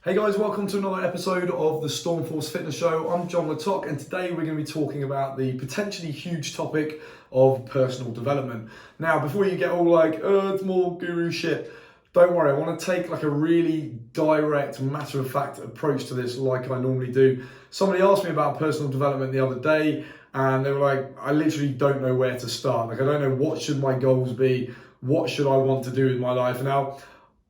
Hey guys, welcome to another episode of the Stormforce Fitness Show. I'm John Latok, and today we're going to be talking about the potentially huge topic of personal development. Now, before you get all like, oh, it's more guru shit, don't worry, I want to take like a really direct, matter-of-fact approach to this like I normally do. Somebody asked me about personal development the other day, and they were like, I literally don't know where to start. Like, I don't know what should my goals be, what should I want to do with my life. Now,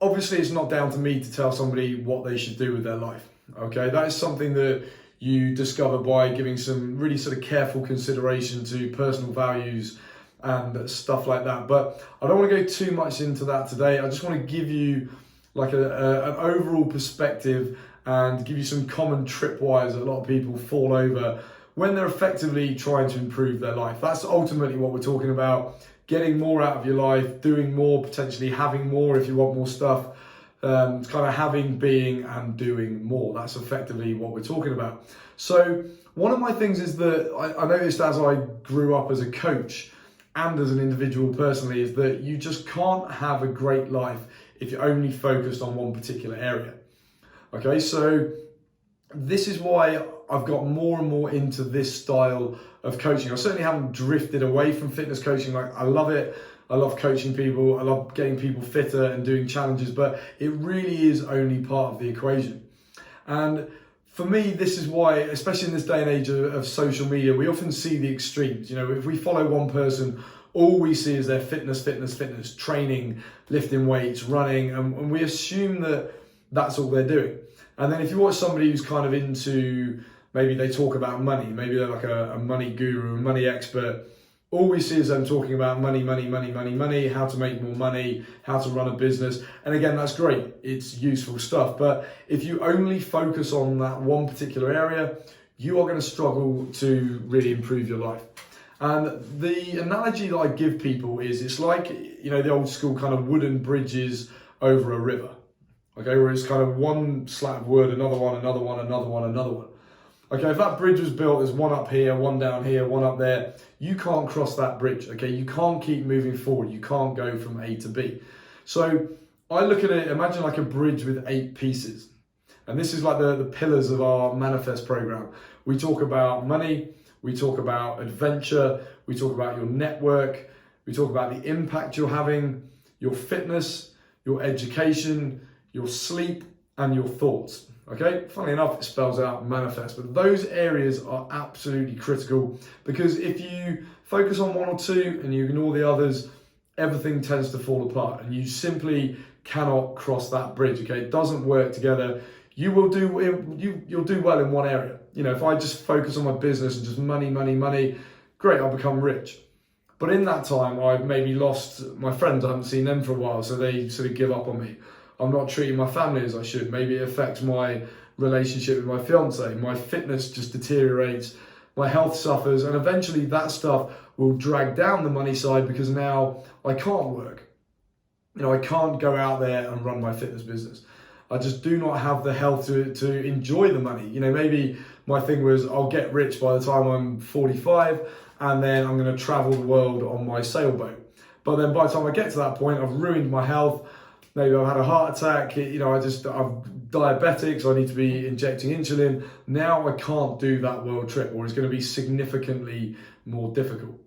obviously, it's not down to me to tell somebody what they should do with their life. Okay, that is something that you discover by giving some really sort of careful consideration to personal values and stuff like that. But I don't want to go too much into that today. I just want to give you like an overall perspective and give you some common tripwires that a lot of people fall over when they're effectively trying to improve their life. That's ultimately what we're talking about. Getting more out of your life, doing more, potentially having more if you want more stuff, kind of having, being, and doing more. That's effectively what we're talking about. So one of my things is that I noticed as I grew up as a coach and as an individual personally is that you just can't have a great life if you're only focused on one particular area. Okay, so this is why I've got more and more into this style of coaching. I certainly haven't drifted away from fitness coaching. Like, I love it. I love coaching people. I love getting people fitter and doing challenges, but it really is only part of the equation. And for me, this is why, especially in this day and age of social media, we often see the extremes. You know, if we follow one person, all we see is their fitness, training, lifting weights, running, and we assume that that's all they're doing. And then if you watch somebody who's kind of into, maybe they talk about money, maybe they're like a money guru, a money expert, all we see is them talking about money, how to make more money, how to run a business. And again, that's great. It's useful stuff. But if you only focus on that one particular area, you are going to struggle to really improve your life. And the analogy that I give people is it's like, you know, the old school kind of wooden bridges over a river. Okay, where it's kind of one slat of wood, another one. Okay, if that bridge was built, there's one up here, one down here, one up there. You can't cross that bridge, okay? You can't keep moving forward. You can't go from A to B. So I look at it, imagine like a bridge with 8 pieces. And this is like the pillars of our Manifest program. We talk about money, we talk about adventure, we talk about your network, we talk about the impact you're having, your fitness, your education, your sleep, and your thoughts. Okay, funnily enough, it spells out manifest, but those areas are absolutely critical because if you focus on one or two and you ignore the others, everything tends to fall apart and you simply cannot cross that bridge. Okay, it doesn't work together. You'll do well in one area. You know, if I just focus on my business and just money, great, I'll become rich. But in that time, I've maybe lost my friends. I haven't seen them for a while, so they sort of give up on me. I'm not treating my family as I should. Maybe it affects my relationship with my fiance. My fitness just deteriorates. My health suffers. And eventually that stuff will drag down the money side because now I can't work. You know, I can't go out there and run my fitness business. I just do not have the health to enjoy the money. You know, maybe my thing was I'll get rich by the time I'm 45 and then I'm going to travel the world on my sailboat. But then by the time I get to that point, I've ruined my health. Maybe I've had a heart attack, you know, I'm diabetic, so I need to be injecting insulin. Now I can't do that world trip, or it's going to be significantly more difficult.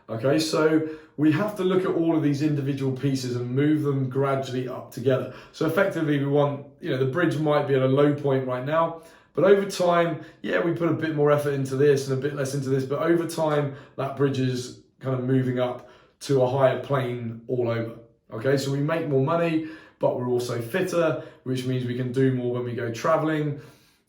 Okay, so we have to look at all of these individual pieces and move them gradually up together. So effectively we want, you know, the bridge might be at a low point right now, but over time, yeah, we put a bit more effort into this and a bit less into this, but over time, that bridge is kind of moving up to a higher plane all over. Okay, so we make more money, but we're also fitter, which means we can do more when we go traveling.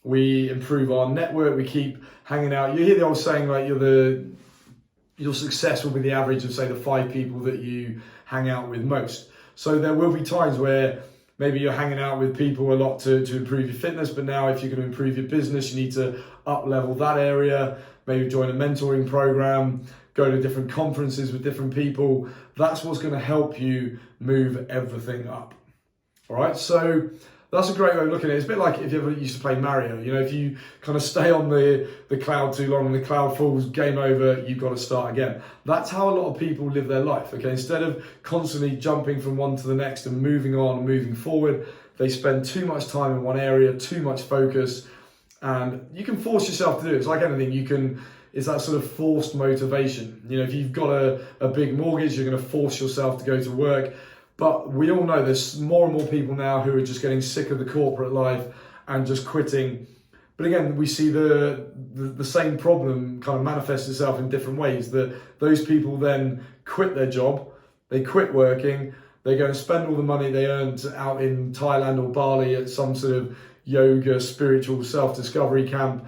We improve our network, we keep hanging out. You hear the old saying, like, your success will be the average of, say, the 5 people that you hang out with most. So there will be times where maybe you're hanging out with people a lot to improve your fitness, but now if you're going to improve your business, you need to up level that area, maybe join a mentoring program, go to different conferences with different people. That's what's going to help you move everything up. All right, so that's a great way of looking at it. It's a bit like if you ever used to play Mario. You know, if you kind of stay on the cloud too long and the cloud falls, game over, you've got to start again. That's how a lot of people live their life, okay? Instead of constantly jumping from one to the next and moving on and moving forward, they spend too much time in one area, too much focus, and you can force yourself to do it. It's like anything, it's that sort of forced motivation. You know, if you've got a big mortgage, you're going to force yourself to go to work. But we all know there's more and more people now who are just getting sick of the corporate life and just quitting. But again, we see the same problem kind of manifest itself in different ways, that those people then quit their job, they quit working, they go and spend all the money they earned out in Thailand or Bali at some sort of yoga, spiritual self-discovery camp.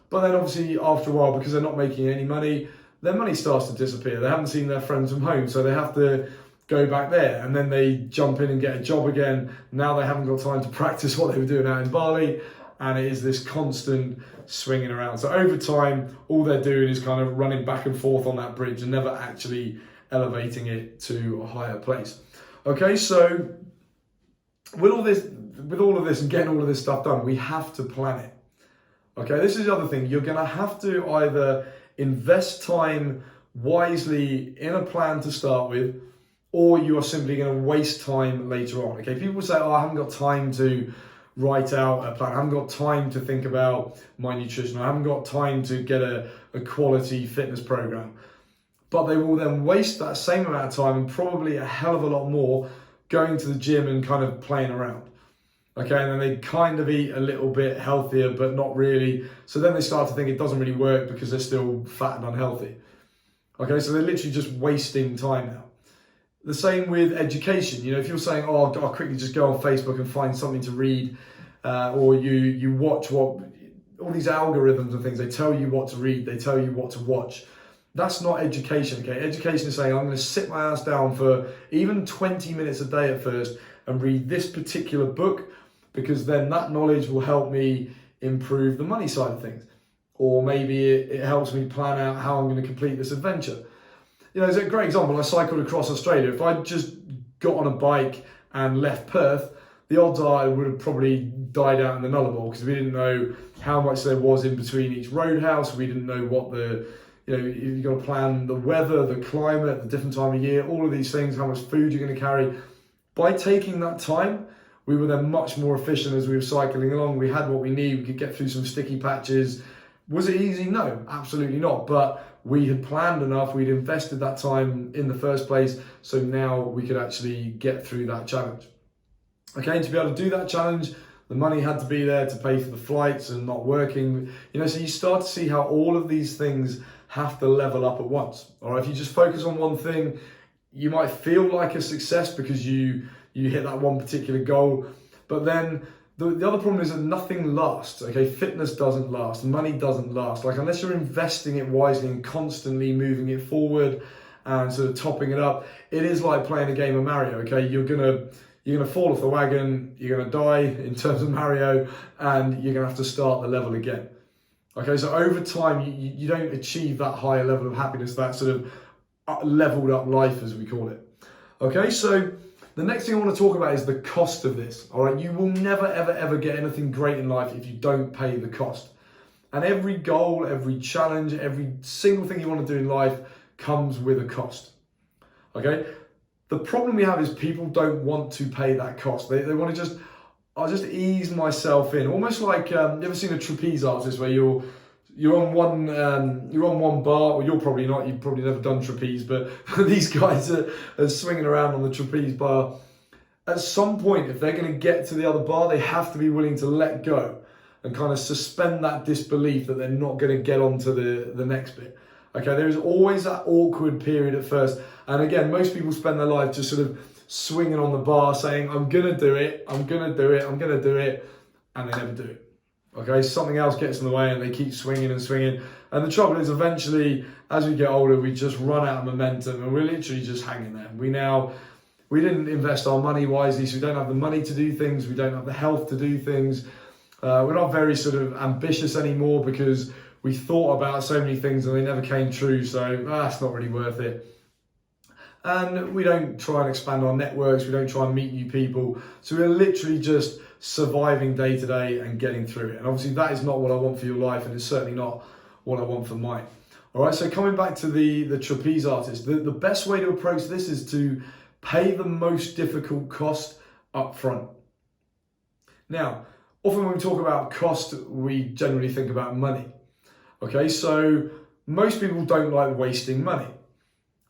But then obviously after a while, because they're not making any money, their money starts to disappear. They haven't seen their friends from home, so they have to go back there, and then they jump in and get a job again. Now they haven't got time to practice what they were doing out in Bali, and it is this constant swinging around. So over time, all they're doing is kind of running back and forth on that bridge and never actually elevating it to a higher place. Okay, so with all of this and getting all of this stuff done, we have to plan it. Okay, this is the other thing. You're going to have to either invest time wisely in a plan to start with, or you are simply going to waste time later on. Okay, people say, oh, I haven't got time to write out a plan. I haven't got time to think about my nutrition. I haven't got time to get a quality fitness program. But they will then waste that same amount of time and probably a hell of a lot more going to the gym and kind of playing around. Okay, and then they kind of eat a little bit healthier, but not really. So then they start to think it doesn't really work because they're still fat and unhealthy. Okay, so they're literally just wasting time now. The same with education. You know, if you're saying, oh, I'll quickly just go on Facebook and find something to read, or you watch all these algorithms and things, they tell you what to read, they tell you what to watch. That's not education, okay? Education is saying, I'm going to sit my ass down for even 20 minutes a day at first and read this particular book, because then that knowledge will help me improve the money side of things. Or maybe it helps me plan out how I'm going to complete this adventure. You know, it's a great example. I cycled across Australia. If I just got on a bike and left Perth, the odds are I would have probably died out in the Nullarbor, because we didn't know how much there was in between each roadhouse. We didn't know what you've got to plan the weather, the climate, the different time of year, all of these things, how much food you're going to carry. By taking that time, we were then much more efficient as we were cycling along. We had what we need. We could get through some sticky patches. Was it easy? No, absolutely not. But we had planned enough. We'd invested that time in the first place. So now we could actually get through that challenge. Okay, and to be able to do that challenge, the money had to be there to pay for the flights and not working. You know, so you start to see how all of these things have to level up at once. All right, if you just focus on one thing, you might feel like a success because you hit that one particular goal. But then the other problem is that nothing lasts, okay? Fitness doesn't last, money doesn't last. Like, unless you're investing it wisely and constantly moving it forward and sort of topping it up, it is like playing a game of Mario, okay? You're gonna fall off the wagon, you're gonna die in terms of Mario, and you're gonna have to start the level again. Okay, so over time, you don't achieve that higher level of happiness, that sort of leveled up life, as we call it. Okay, so the next thing I want to talk about is the cost of this. All right, you will never, ever, ever get anything great in life if you don't pay the cost. And every goal, every challenge, every single thing you want to do in life comes with a cost. Okay, the problem we have is people don't want to pay that cost. They want to I'll just ease myself in, almost like you ever seen a trapeze artist where you're on one bar. Well, you're probably not. You've probably never done trapeze, but these guys are swinging around on the trapeze bar. At some point, if they're going to get to the other bar, they have to be willing to let go and kind of suspend that disbelief that they're not going to get onto the next bit. Okay, there is always that awkward period at first, and again, most people spend their life just sort of swinging on the bar, saying, "I'm gonna do it, I'm gonna do it, I'm gonna do it," and they never do it. Okay, something else gets in the way and they keep swinging and swinging. And the trouble is, eventually, as we get older, we just run out of momentum and we're literally just hanging there. We didn't invest our money wisely, so we don't have the money to do things, we don't have the health to do things. We're not very sort of ambitious anymore because we thought about so many things and they never came true, so that's not really worth it. And we don't try and expand our networks, we don't try and meet new people. So we're literally just surviving day to day and getting through it. And obviously that is not what I want for your life, and it's certainly not what I want for mine. All right, so coming back to the trapeze artist, the best way to approach this is to pay the most difficult cost up front. Now, often when we talk about cost, we generally think about money. Okay, so most people don't like wasting money.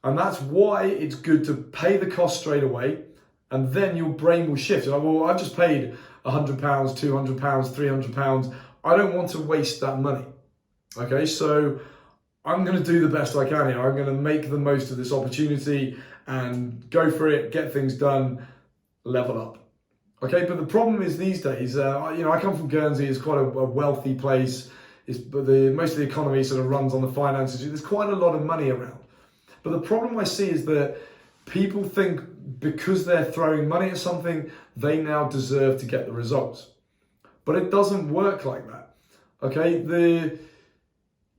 And that's why it's good to pay the cost straight away, and then your brain will shift. You're like, well, I've just paid £100, £200, £300. I don't want to waste that money. Okay, so I'm going to do the best I can here. I'm going to make the most of this opportunity and go for it, get things done, level up. Okay, but the problem is these days, I come from Guernsey. It's quite a wealthy place. But most of the economy sort of runs on the finances. There's quite a lot of money around. But the problem I see is that people think because they're throwing money at something, they now deserve to get the results. But it doesn't work like that. Okay,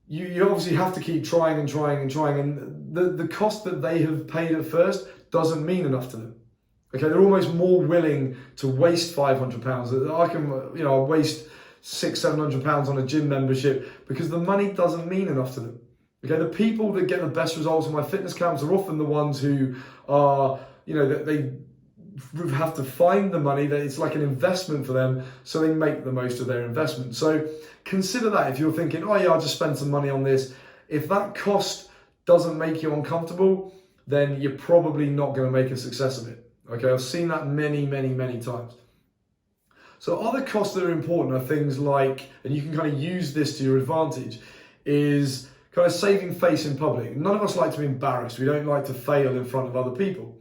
you obviously have to keep trying and trying and trying, and the cost that they have paid at first doesn't mean enough to them. Okay, they're almost more willing to waste £500. I can, waste £600-700 on a gym membership because the money doesn't mean enough to them. Okay, the people that get the best results in my fitness camps are often the ones who are, they have to find the money, that it's like an investment for them, so they make the most of their investment. So consider that if you're thinking, oh yeah, I'll just spend some money on this. If that cost doesn't make you uncomfortable, then you're probably not going to make a success of it. Okay, I've seen that many, many, many times. So other costs that are important are things like, and you can kind of use this to your advantage, is kind of saving face in public. None of us like to be embarrassed. We don't like to fail in front of other people.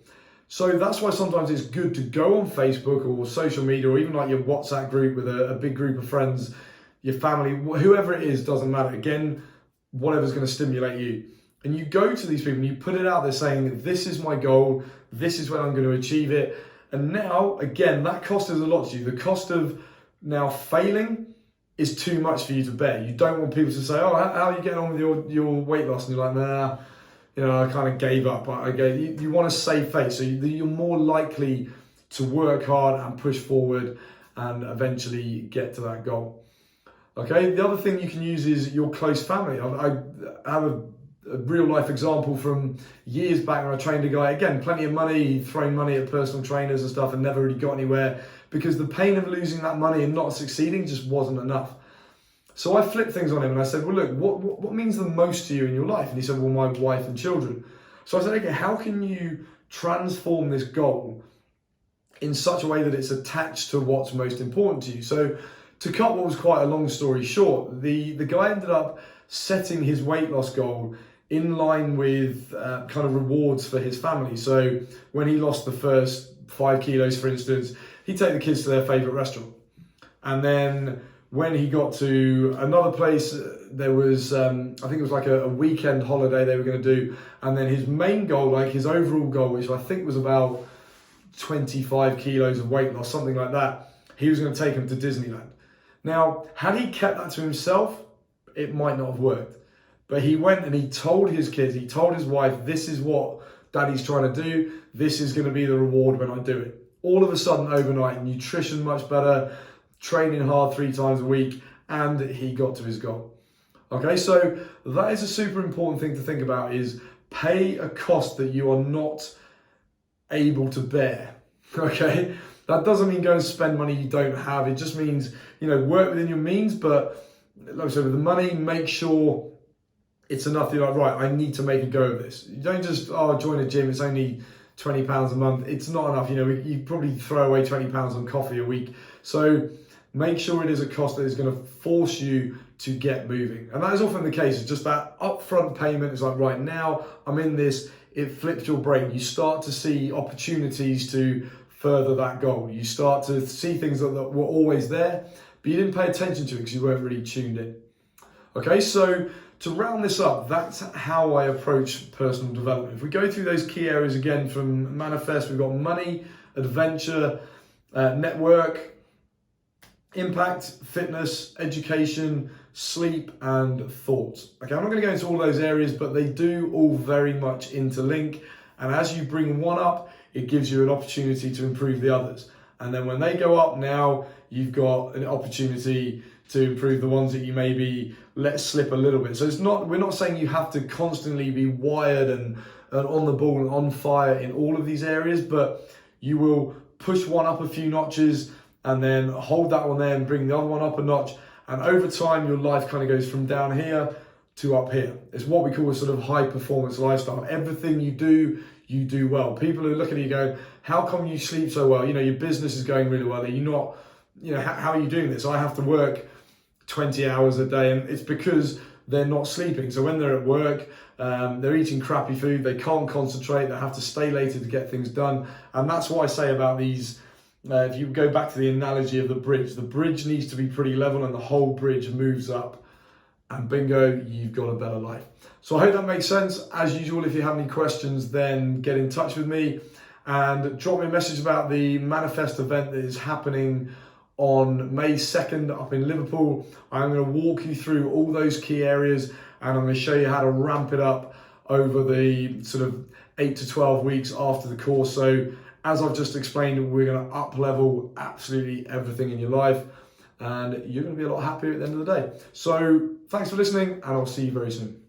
So that's why sometimes it's good to go on Facebook or social media, or even like your WhatsApp group with a big group of friends, your family, whoever it is, doesn't matter. Again, whatever's going to stimulate you. And you go to these people and you put it out there saying, this is my goal, this is when I'm going to achieve it. And now, again, that cost is a lot to you. The cost of now failing is too much for you to bear. You don't want people to say, oh, how are you getting on with your weight loss? And you're like, nah, I kind of gave up. You want to save face. So you're more likely to work hard and push forward and eventually get to that goal. Okay, the other thing you can use is your close family. I have a real life example from years back when I trained a guy, again, plenty of money, throwing money at personal trainers and stuff, and never really got anywhere because the pain of losing that money and not succeeding just wasn't enough. So I flipped things on him and I said, well, look, what means the most to you in your life? And he said, well, my wife and children. So I said, okay, how can you transform this goal in such a way that it's attached to what's most important to you? So to cut what was quite a long story short, the guy ended up setting his weight loss goal in line with kind of rewards for his family. So when he lost the first 5 kilos, for instance, he'd take the kids to their favourite restaurant. And then when he got to another place, there was, I think it was like a weekend holiday they were going to do. And then his main goal, like his overall goal, which I think was about 25 kilos of weight loss, something like that, he was going to take him to Disneyland. Now, had he kept that to himself, it might not have worked. But he went and he told his kids, he told his wife, this is what daddy's trying to do. This is going to be the reward when I do it. All of a sudden, overnight, nutrition much better, training hard 3 times a week, and he got to his goal. Okay, so that is a super important thing to think about, is pay a cost that you are not able to bear. Okay, that doesn't mean go and spend money you don't have. It just means, work within your means, but like I said, with the money, make sure it's enough that you're like, right, I need to make a go of this. You don't just, join a gym, it's only £20 a month. It's not enough. You probably throw away £20 on coffee a week. So make sure it is a cost that is going to force you to get moving. And that is often the case. It's just that upfront payment is like, right now, I'm in this. It flips your brain. You start to see opportunities to further that goal. You start to see things that were always there, but you didn't pay attention to it because you weren't really tuned in. Okay, so to round this up, that's how I approach personal development. If we go through those key areas again from Manifest, we've got money, adventure, network, impact, fitness, education, sleep, and thoughts. Okay, I'm not going to go into all those areas, but they do all very much interlink, And as you bring one up, it gives you an opportunity to improve the others. And then when they go up, now you've got an opportunity to improve the ones that you maybe let slip a little bit. So we're not saying you have to constantly be wired and on the ball and on fire in all of these areas, but you will push one up a few notches and then hold that one there and bring the other one up a notch. And over time, your life kind of goes from down here to up here. It's what we call a sort of high performance lifestyle. Everything you do well. People who look at you go, how come you sleep so well? Your business is going really well. You're not, how are you doing this? I have to work 20 hours a day, and it's because they're not sleeping. So when they're at work, they're eating crappy food, they can't concentrate, they have to stay later to get things done. And that's what I say about these, if you go back to the analogy of the bridge needs to be pretty level and the whole bridge moves up, and bingo, you've got a better life. So I hope that makes sense. As usual, if you have any questions, then get in touch with me and drop me a message about the Manifest event that is happening on May 2nd up in Liverpool. I'm going to walk you through all those key areas, and I'm going to show you how to ramp it up over the sort of 8 to 12 weeks after the course. So as I've just explained, we're going to up level absolutely everything in your life, and you're going to be a lot happier at the end of the day. So thanks for listening, and I'll see you very soon.